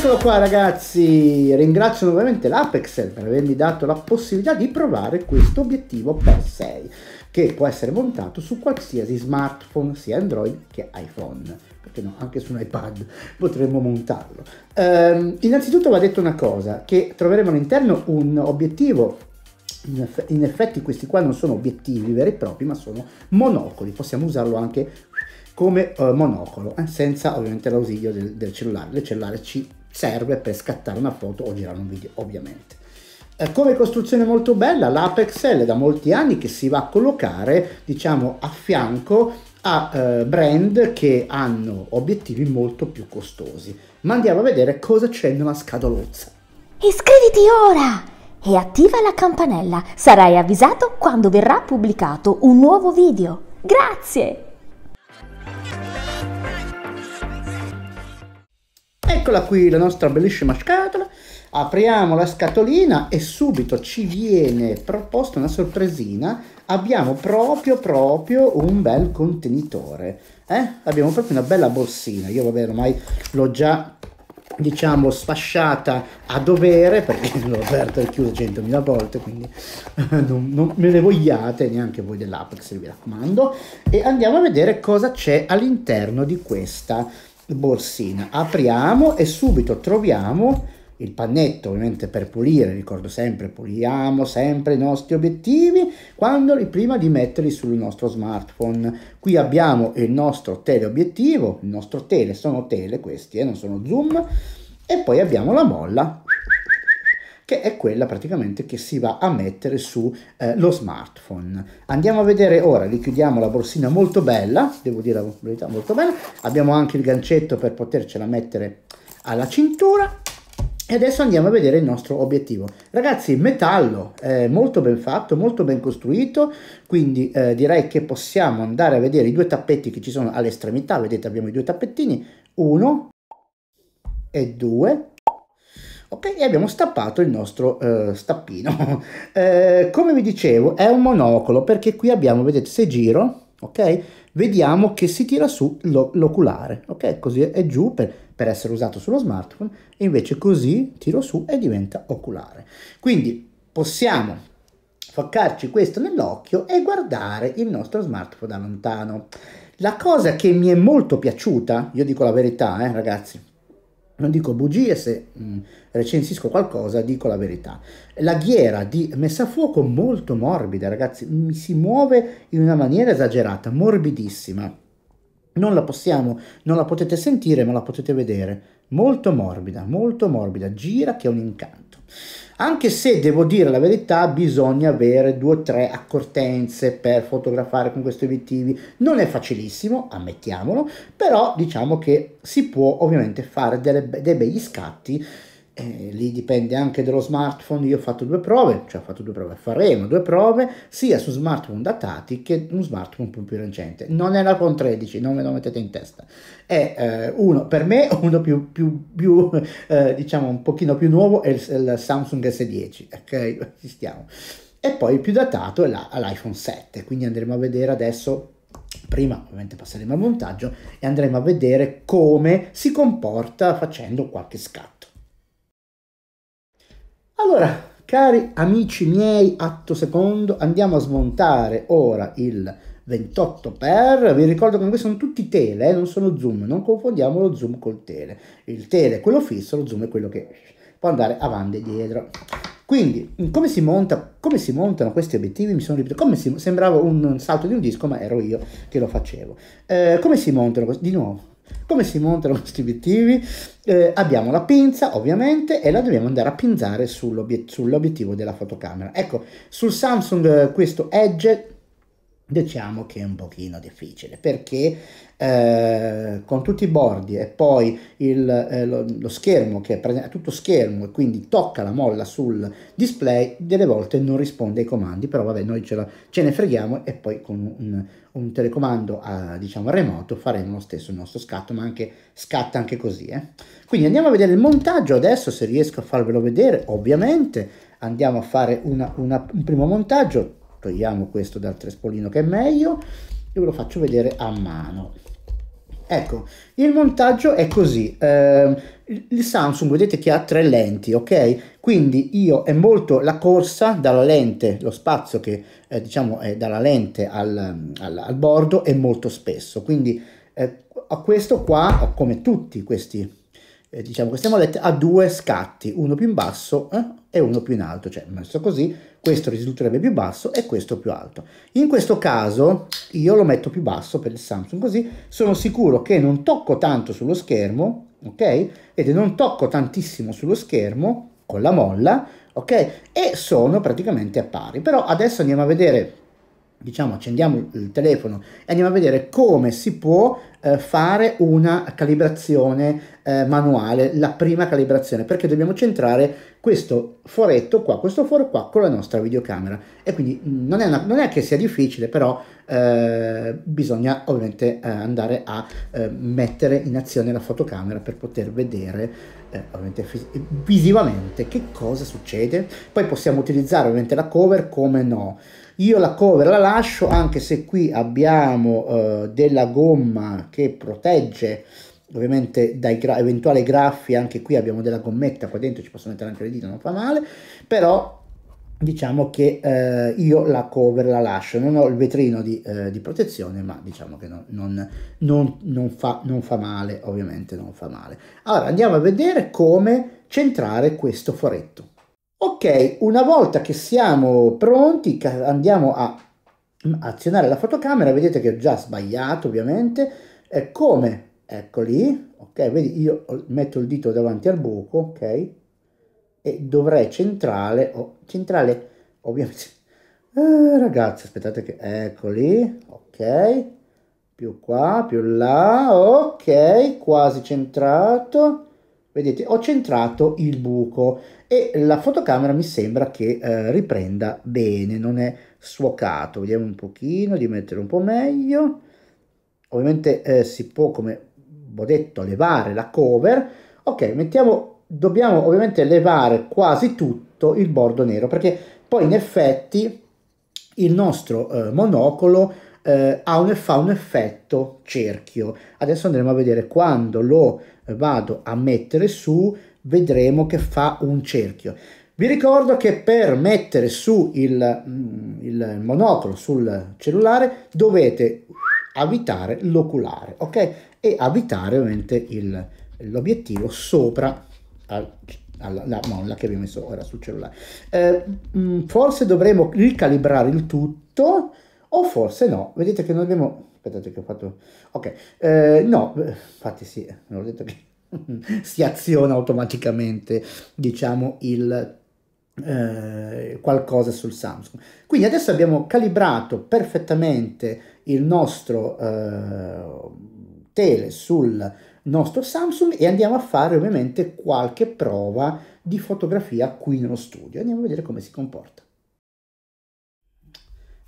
Eccolo qua ragazzi, ringrazio nuovamente l'Apexel per avermi dato la possibilità di provare questo obiettivo per 6 che può essere montato su qualsiasi smartphone, sia Android che iPhone, perché no, anche su un iPad potremmo montarlo. Innanzitutto va detto una cosa, che troveremo all'interno un obiettivo. In effetti questi qua non sono obiettivi veri e propri, ma sono monocoli, possiamo usarlo anche come monocolo, senza ovviamente l'ausilio del cellulare. Il cellulare ci serve per scattare una foto o girare un video, ovviamente. Come costruzione molto bella, l'Apexel è da molti anni che si va a collocare, diciamo, a fianco a brand che hanno obiettivi molto più costosi. Ma andiamo a vedere cosa c'è nella scatolozza. Iscriviti ora e attiva la campanella. Sarai avvisato quando verrà pubblicato un nuovo video. Grazie! Eccola qui la nostra bellissima scatola. Apriamo la scatolina e subito ci viene proposta una sorpresina. Abbiamo proprio un bel contenitore. Abbiamo proprio una bella borsina. Io vabbè ormai l'ho già, diciamo, sfasciata a dovere perché l'ho aperta e chiusa 100.000 volte, quindi non me ne vogliate neanche voi dell'Apex, vi raccomando. E andiamo a vedere cosa c'è all'interno di questa borsina. Apriamo e subito troviamo il pannetto, ovviamente per pulire. Ricordo sempre, puliamo sempre i nostri obiettivi prima di metterli sul nostro smartphone. Qui abbiamo il nostro teleobiettivo, il nostro tele, sono tele questi, non sono zoom, e poi abbiamo la molla, che è quella praticamente che si va a mettere su lo smartphone. Andiamo a vedere ora, richiudiamo la borsina, molto bella, devo dire la verità, molto bella. Abbiamo anche il gancetto per potercela mettere alla cintura. E adesso andiamo a vedere il nostro obiettivo. Ragazzi, metallo, molto ben fatto, molto ben costruito, quindi direi che possiamo andare a vedere i due tappetti che ci sono all'estremità. Vedete, abbiamo i due tappettini, 1 e 2. Ok, e abbiamo stappato il nostro stappino. Come vi dicevo, è un monocolo, perché qui abbiamo, vedete, se giro, ok, vediamo che si tira su l'oculare, ok, così è giù per essere usato sullo smartphone, e invece così tiro su e diventa oculare. Quindi possiamo ficcarci questo nell'occhio e guardare il nostro smartphone da lontano. La cosa che mi è molto piaciuta, io dico la verità, ragazzi, non dico bugie, se recensisco qualcosa dico la verità. La ghiera di messa a fuoco molto morbida, ragazzi, mi si muove in una maniera esagerata, morbidissima. Non la potete sentire, ma la potete vedere. Molto morbida, gira che è un incanto. Anche se devo dire la verità, bisogna avere 2 o 3 accortenze per fotografare con questi obiettivi. Non è facilissimo, ammettiamolo, però diciamo che si può ovviamente fare dei begli scatti. Lì dipende anche dallo smartphone. Io ho fatto 2 prove, faremo 2 prove sia su smartphone datati che un smartphone un po' più recente. Non è l'iPhone 13, non me lo mettete in testa, è uno per me, uno più diciamo un pochino più nuovo è il Samsung S10, ok, ci stiamo, e poi il più datato è l'iPhone 7, quindi andremo a vedere adesso. Prima ovviamente passeremo al montaggio e andremo a vedere come si comporta facendo qualche scatto. Allora, cari amici miei, atto secondo, andiamo a smontare ora il 28x. Vi ricordo che questi sono tutti tele, non sono zoom, non confondiamo lo zoom col tele. Il tele è quello fisso, lo zoom è quello che può andare avanti e dietro. Quindi, come si montano questi obiettivi? Mi sono ripetuto, sembrava un salto di un disco, ma ero io che lo facevo. Come si montano? Di nuovo. Come si montano questi obiettivi? Abbiamo la pinza ovviamente e la dobbiamo andare a pinzare sull'obiettivo della fotocamera. Ecco, sul Samsung questo Edge diciamo che è un pochino difficile, perché con tutti i bordi e poi lo schermo che è tutto schermo e quindi tocca la molla sul display, delle volte non risponde ai comandi, però vabbè, noi ce ne freghiamo e poi con un telecomando diciamo remoto faremo lo stesso il nostro scatto, ma scatta anche così. Quindi andiamo a vedere il montaggio adesso, se riesco a farvelo vedere. Ovviamente andiamo a fare un primo montaggio. Togliamo questo dal trespolino che è meglio e ve lo faccio vedere a mano. Ecco, il montaggio è così. Il Samsung vedete che ha 3 lenti, ok? Quindi è molto la corsa dalla lente, lo spazio che diciamo è dalla lente al bordo è molto spesso. Quindi a questo qua, come tutti questi, diciamo, queste mollette, ha 2 scatti, uno più in basso e uno più in alto, cioè messo così, questo risulterebbe più basso e questo più alto. In questo caso io lo metto più basso per il Samsung, così sono sicuro che non tocco tanto sullo schermo, ok? Ed non tocco tantissimo sullo schermo con la molla, ok? E sono praticamente a pari. Però adesso andiamo a vedere, diciamo, accendiamo il telefono e andiamo a vedere come si può fare una calibrazione manuale, la prima calibrazione, perché dobbiamo centrare questo foretto qua, questo foro qua con la nostra videocamera, e quindi non è che sia difficile, però bisogna ovviamente andare a mettere in azione la fotocamera per poter vedere ovviamente visivamente che cosa succede. Poi possiamo utilizzare ovviamente la cover, come no. Io la cover la lascio, anche se qui abbiamo della gomma che protegge ovviamente dai eventuali graffi. Anche qui abbiamo della gommetta, qua dentro ci posso mettere anche le dita, non fa male, però diciamo che io la cover la lascio, non ho il vetrino di protezione, ma diciamo che non fa male, ovviamente non fa male. Allora andiamo a vedere come centrare questo foretto. Ok, una volta che siamo pronti andiamo a azionare la fotocamera. Vedete che ho già sbagliato ovviamente, come, ecco lì, ok, vedi, io metto il dito davanti al buco, ok, e dovrei centrare ovviamente, ragazzi, aspettate che, ecco lì, ok, più qua, più là, ok, quasi centrato. Vedete, ho centrato il buco e la fotocamera mi sembra che riprenda bene, non è sfocato. Vediamo un pochino di mettere un po' meglio. Ovviamente si può, come ho detto, levare la cover. Ok, dobbiamo ovviamente levare quasi tutto il bordo nero, perché poi in effetti il nostro monocolo fa un effetto cerchio. Adesso andremo a vedere quando lo vado a mettere su, vedremo che fa un cerchio. Vi ricordo che per mettere su il monocolo sul cellulare dovete avvitare l'oculare, ok? E avvitare ovviamente l'obiettivo sopra la molla che abbiamo messo ora sul cellulare. Forse dovremo ricalibrare il tutto, o forse no. Vedete che noi abbiamo, aspettate che ho fatto, ok, no, infatti sì, non ho detto che si aziona automaticamente, diciamo, qualcosa sul Samsung. Quindi adesso abbiamo calibrato perfettamente il nostro tele sul nostro Samsung e andiamo a fare ovviamente qualche prova di fotografia qui nello studio. Andiamo a vedere come si comporta.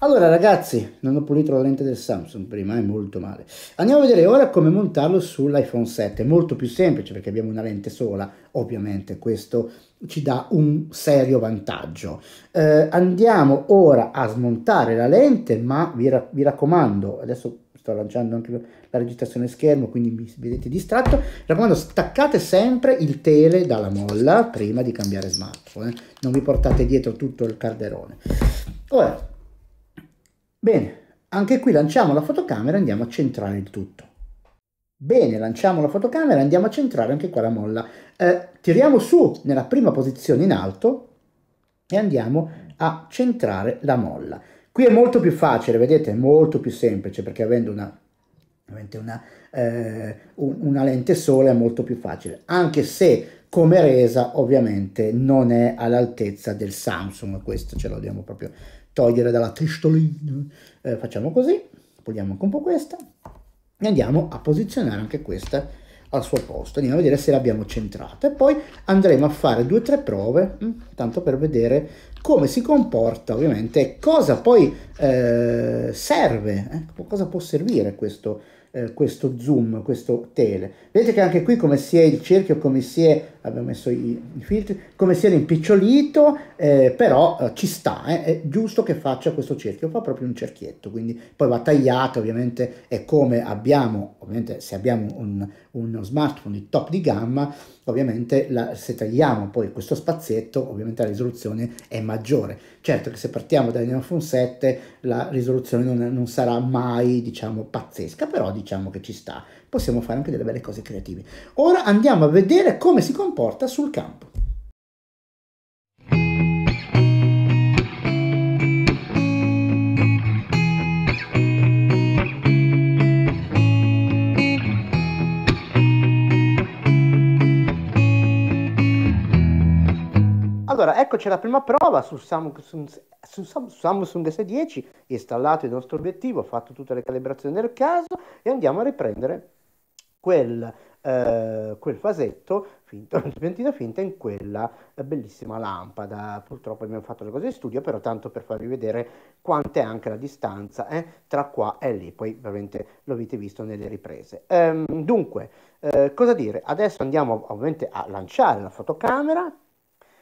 Allora ragazzi, non ho pulito la lente del Samsung prima, è molto male. Andiamo a vedere ora come montarlo sull'iPhone 7. È molto più semplice perché abbiamo una lente sola, ovviamente questo ci dà un serio vantaggio. Andiamo ora a smontare la lente, ma vi raccomando, adesso sto lanciando anche la registrazione schermo, quindi mi vedete distratto. Mi raccomando, staccate sempre il tele dalla molla prima di cambiare smartphone, non vi portate dietro tutto il calderone. Ora, bene, anche qui lanciamo la fotocamera e andiamo a centrare il tutto. Bene, lanciamo la fotocamera e andiamo a centrare anche qua la molla. Tiriamo su nella prima posizione in alto e andiamo a centrare la molla. Qui è molto più facile, vedete, è molto più semplice, perché avendo una lente sola è molto più facile, anche se come resa ovviamente non è all'altezza del Samsung. Questo ce lo dobbiamo proprio togliere dalla testolina. Facciamo così, puliamo anche un po' questa e andiamo a posizionare anche questa al suo posto. Andiamo a vedere se l'abbiamo centrata e poi andremo a fare 2 o 3 prove, tanto per vedere come si comporta ovviamente e cosa poi serve, cosa può servire questo zoom, questo tele. Vedete che anche qui come si è il cerchio, come si è, abbiamo messo i filtri, come si è rimpicciolito, però ci sta, è giusto che faccia questo cerchio, fa proprio un cerchietto, quindi poi va tagliato ovviamente, è come abbiamo, ovviamente se abbiamo uno smartphone di top di gamma, ovviamente se tagliamo poi questo spazietto, ovviamente la risoluzione è maggiore. Certo che se partiamo dall'iPhone 7 la risoluzione non sarà mai, diciamo, pazzesca, però diciamo che ci sta. Possiamo fare anche delle belle cose creative. Ora andiamo a vedere come si comporta sul campo. Allora, eccoci alla prima prova su Samsung S10, installato il nostro obiettivo, fatto tutte le calibrazioni del caso e andiamo a riprendere quel fasetto finto, piantina finta in quella bellissima lampada. Purtroppo abbiamo fatto le cose in studio, però tanto per farvi vedere quant'è anche la distanza tra qua e lì, poi ovviamente lo avete visto nelle riprese. Dunque, cosa dire? Adesso andiamo ovviamente a lanciare la fotocamera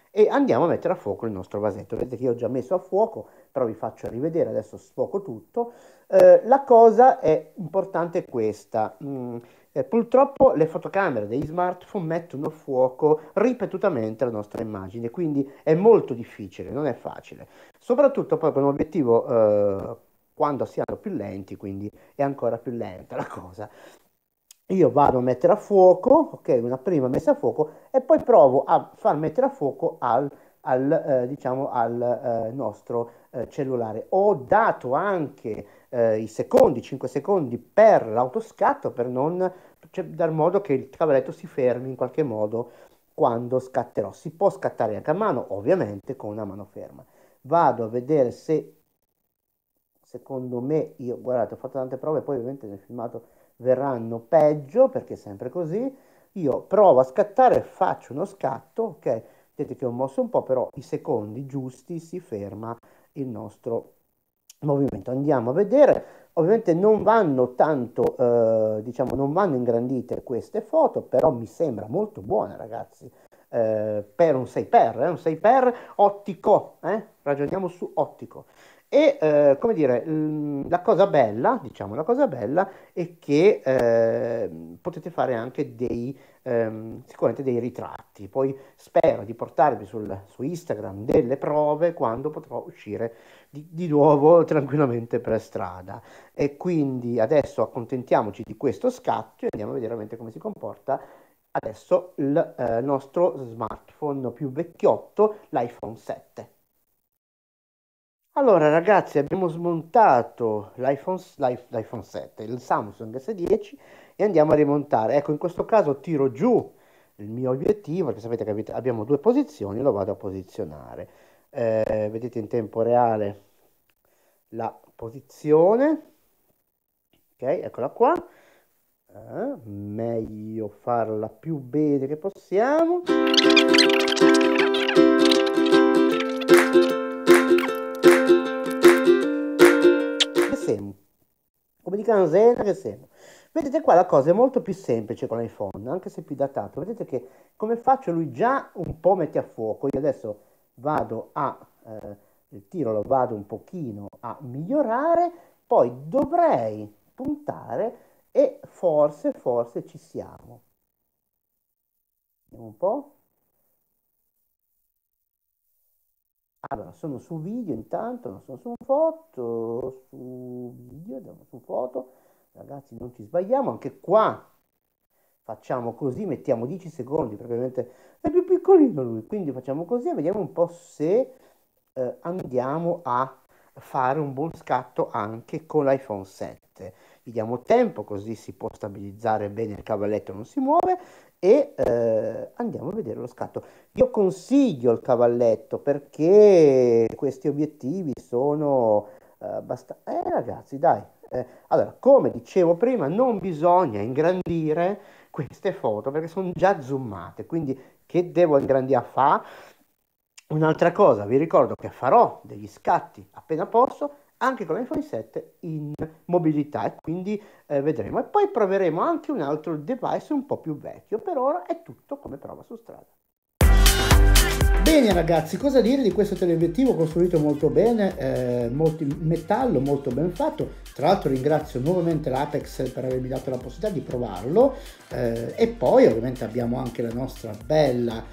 e andiamo a mettere a fuoco il nostro vasetto. Vedete che io ho già messo a fuoco, però vi faccio rivedere, adesso sfuoco tutto. La cosa è importante è questa. Purtroppo le fotocamere degli smartphone mettono a fuoco ripetutamente la nostra immagine, quindi è molto difficile, non è facile. Soprattutto poi con un obiettivo quando siamo più lenti, quindi è ancora più lenta la cosa. Io vado a mettere a fuoco, ok, una prima messa a fuoco e poi provo a far mettere a fuoco diciamo, al nostro cellulare. Ho dato anche i secondi, 5 secondi per l'autoscatto per non, cioè, dar modo che il cavalletto si fermi in qualche modo quando scatterò. Si può scattare anche a mano, ovviamente con una mano ferma. Vado a vedere se, secondo me, io, guardate, ho fatto tante prove, poi ovviamente nel filmato verranno peggio perché è sempre così. Io provo a scattare, faccio uno scatto, ok? Vedete che ho mosso un po', però i secondi giusti si ferma il nostro movimento. Andiamo a vedere. Ovviamente non vanno tanto, diciamo, non vanno ingrandite queste foto, però mi sembra molto buona, ragazzi. Per un 6x, un 6x ottico, ragioniamo su ottico. E come dire, la cosa bella, diciamo, la cosa bella è che potete fare anche sicuramente dei ritratti. Poi spero di portarvi su Instagram delle prove quando potrò uscire di nuovo tranquillamente per strada. E quindi adesso accontentiamoci di questo scatto e andiamo a vedere veramente come si comporta adesso il nostro smartphone più vecchiotto, l'iPhone 7. Allora ragazzi, abbiamo smontato l'iPhone 7, il Samsung S10 e andiamo a rimontare. Ecco, in questo caso tiro giù il mio obiettivo, perché sapete che abbiamo due posizioni, lo vado a posizionare. Vedete in tempo reale la posizione, ok, eccola qua. Meglio farla più bene che possiamo. Come di canzone che sembra. Vedete qua la cosa è molto più semplice con l'iPhone, anche se più datato. Vedete che come faccio lui già un po' mette a fuoco. Io adesso vado il tiro lo vado un pochino a migliorare, poi dovrei puntare e forse ci siamo. Vediamo un po'. Allora, sono su video intanto, non sono su foto, su video, andiamo su foto. Ragazzi, non ci sbagliamo, anche qua facciamo così, mettiamo 10 secondi, perché ovviamente è più piccolino lui, quindi facciamo così e vediamo un po' se andiamo a fare un buon scatto anche con l'iPhone 7. Gli diamo tempo, così si può stabilizzare bene il cavalletto, non si muove, e andiamo a vedere lo scatto. Io consiglio il cavalletto perché questi obiettivi sono abbastanza... ragazzi, dai. Allora, come dicevo prima, non bisogna ingrandire queste foto perché sono già zoomate, quindi che devo ingrandire a fa? Un'altra cosa, vi ricordo che farò degli scatti appena posso anche con l'iPhone 7 in mobilità e quindi vedremo. E poi proveremo anche un altro device un po' più vecchio. Per ora è tutto come prova su strada. Bene ragazzi, cosa dire di questo teleobiettivo costruito molto bene, molto in metallo, molto ben fatto. Tra l'altro ringrazio nuovamente l'Apex per avermi dato la possibilità di provarlo, e poi ovviamente abbiamo anche la nostra bella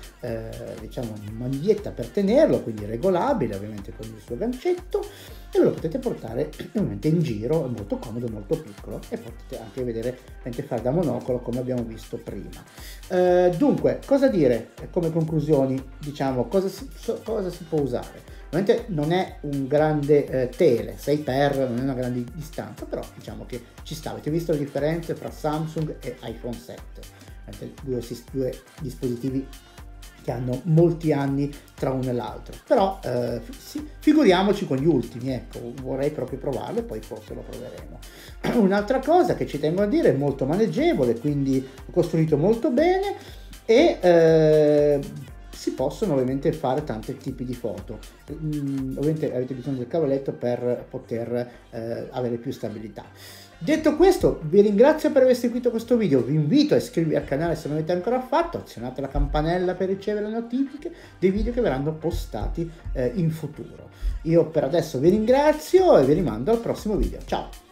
diciamo maglietta per tenerlo, quindi regolabile ovviamente con il suo gancetto, e ve lo potete portare ovviamente in giro, è molto comodo, molto piccolo, e potete anche vedere, fare da monocolo come abbiamo visto prima. Dunque, cosa dire come conclusioni? Diciamo, cosa si può usare? Ovviamente non è un grande tele, 6x, non è una grande distanza, però diciamo che ci sta. Avete visto le differenze tra Samsung e iPhone 7? Due dispositivi che hanno molti anni tra uno e l'altro, però figuriamoci con gli ultimi, ecco, vorrei proprio provarlo e poi forse lo proveremo. Un'altra cosa che ci tengo a dire, è molto maneggevole, quindi costruito molto bene, e si possono ovviamente fare tanti tipi di foto. Ovviamente avete bisogno del cavalletto per poter avere più stabilità. Detto questo, vi ringrazio per aver seguito questo video, vi invito a iscrivervi al canale se non l'avete ancora fatto, azionate la campanella per ricevere le notifiche dei video che verranno postati in futuro. Io per adesso vi ringrazio e vi rimando al prossimo video. Ciao!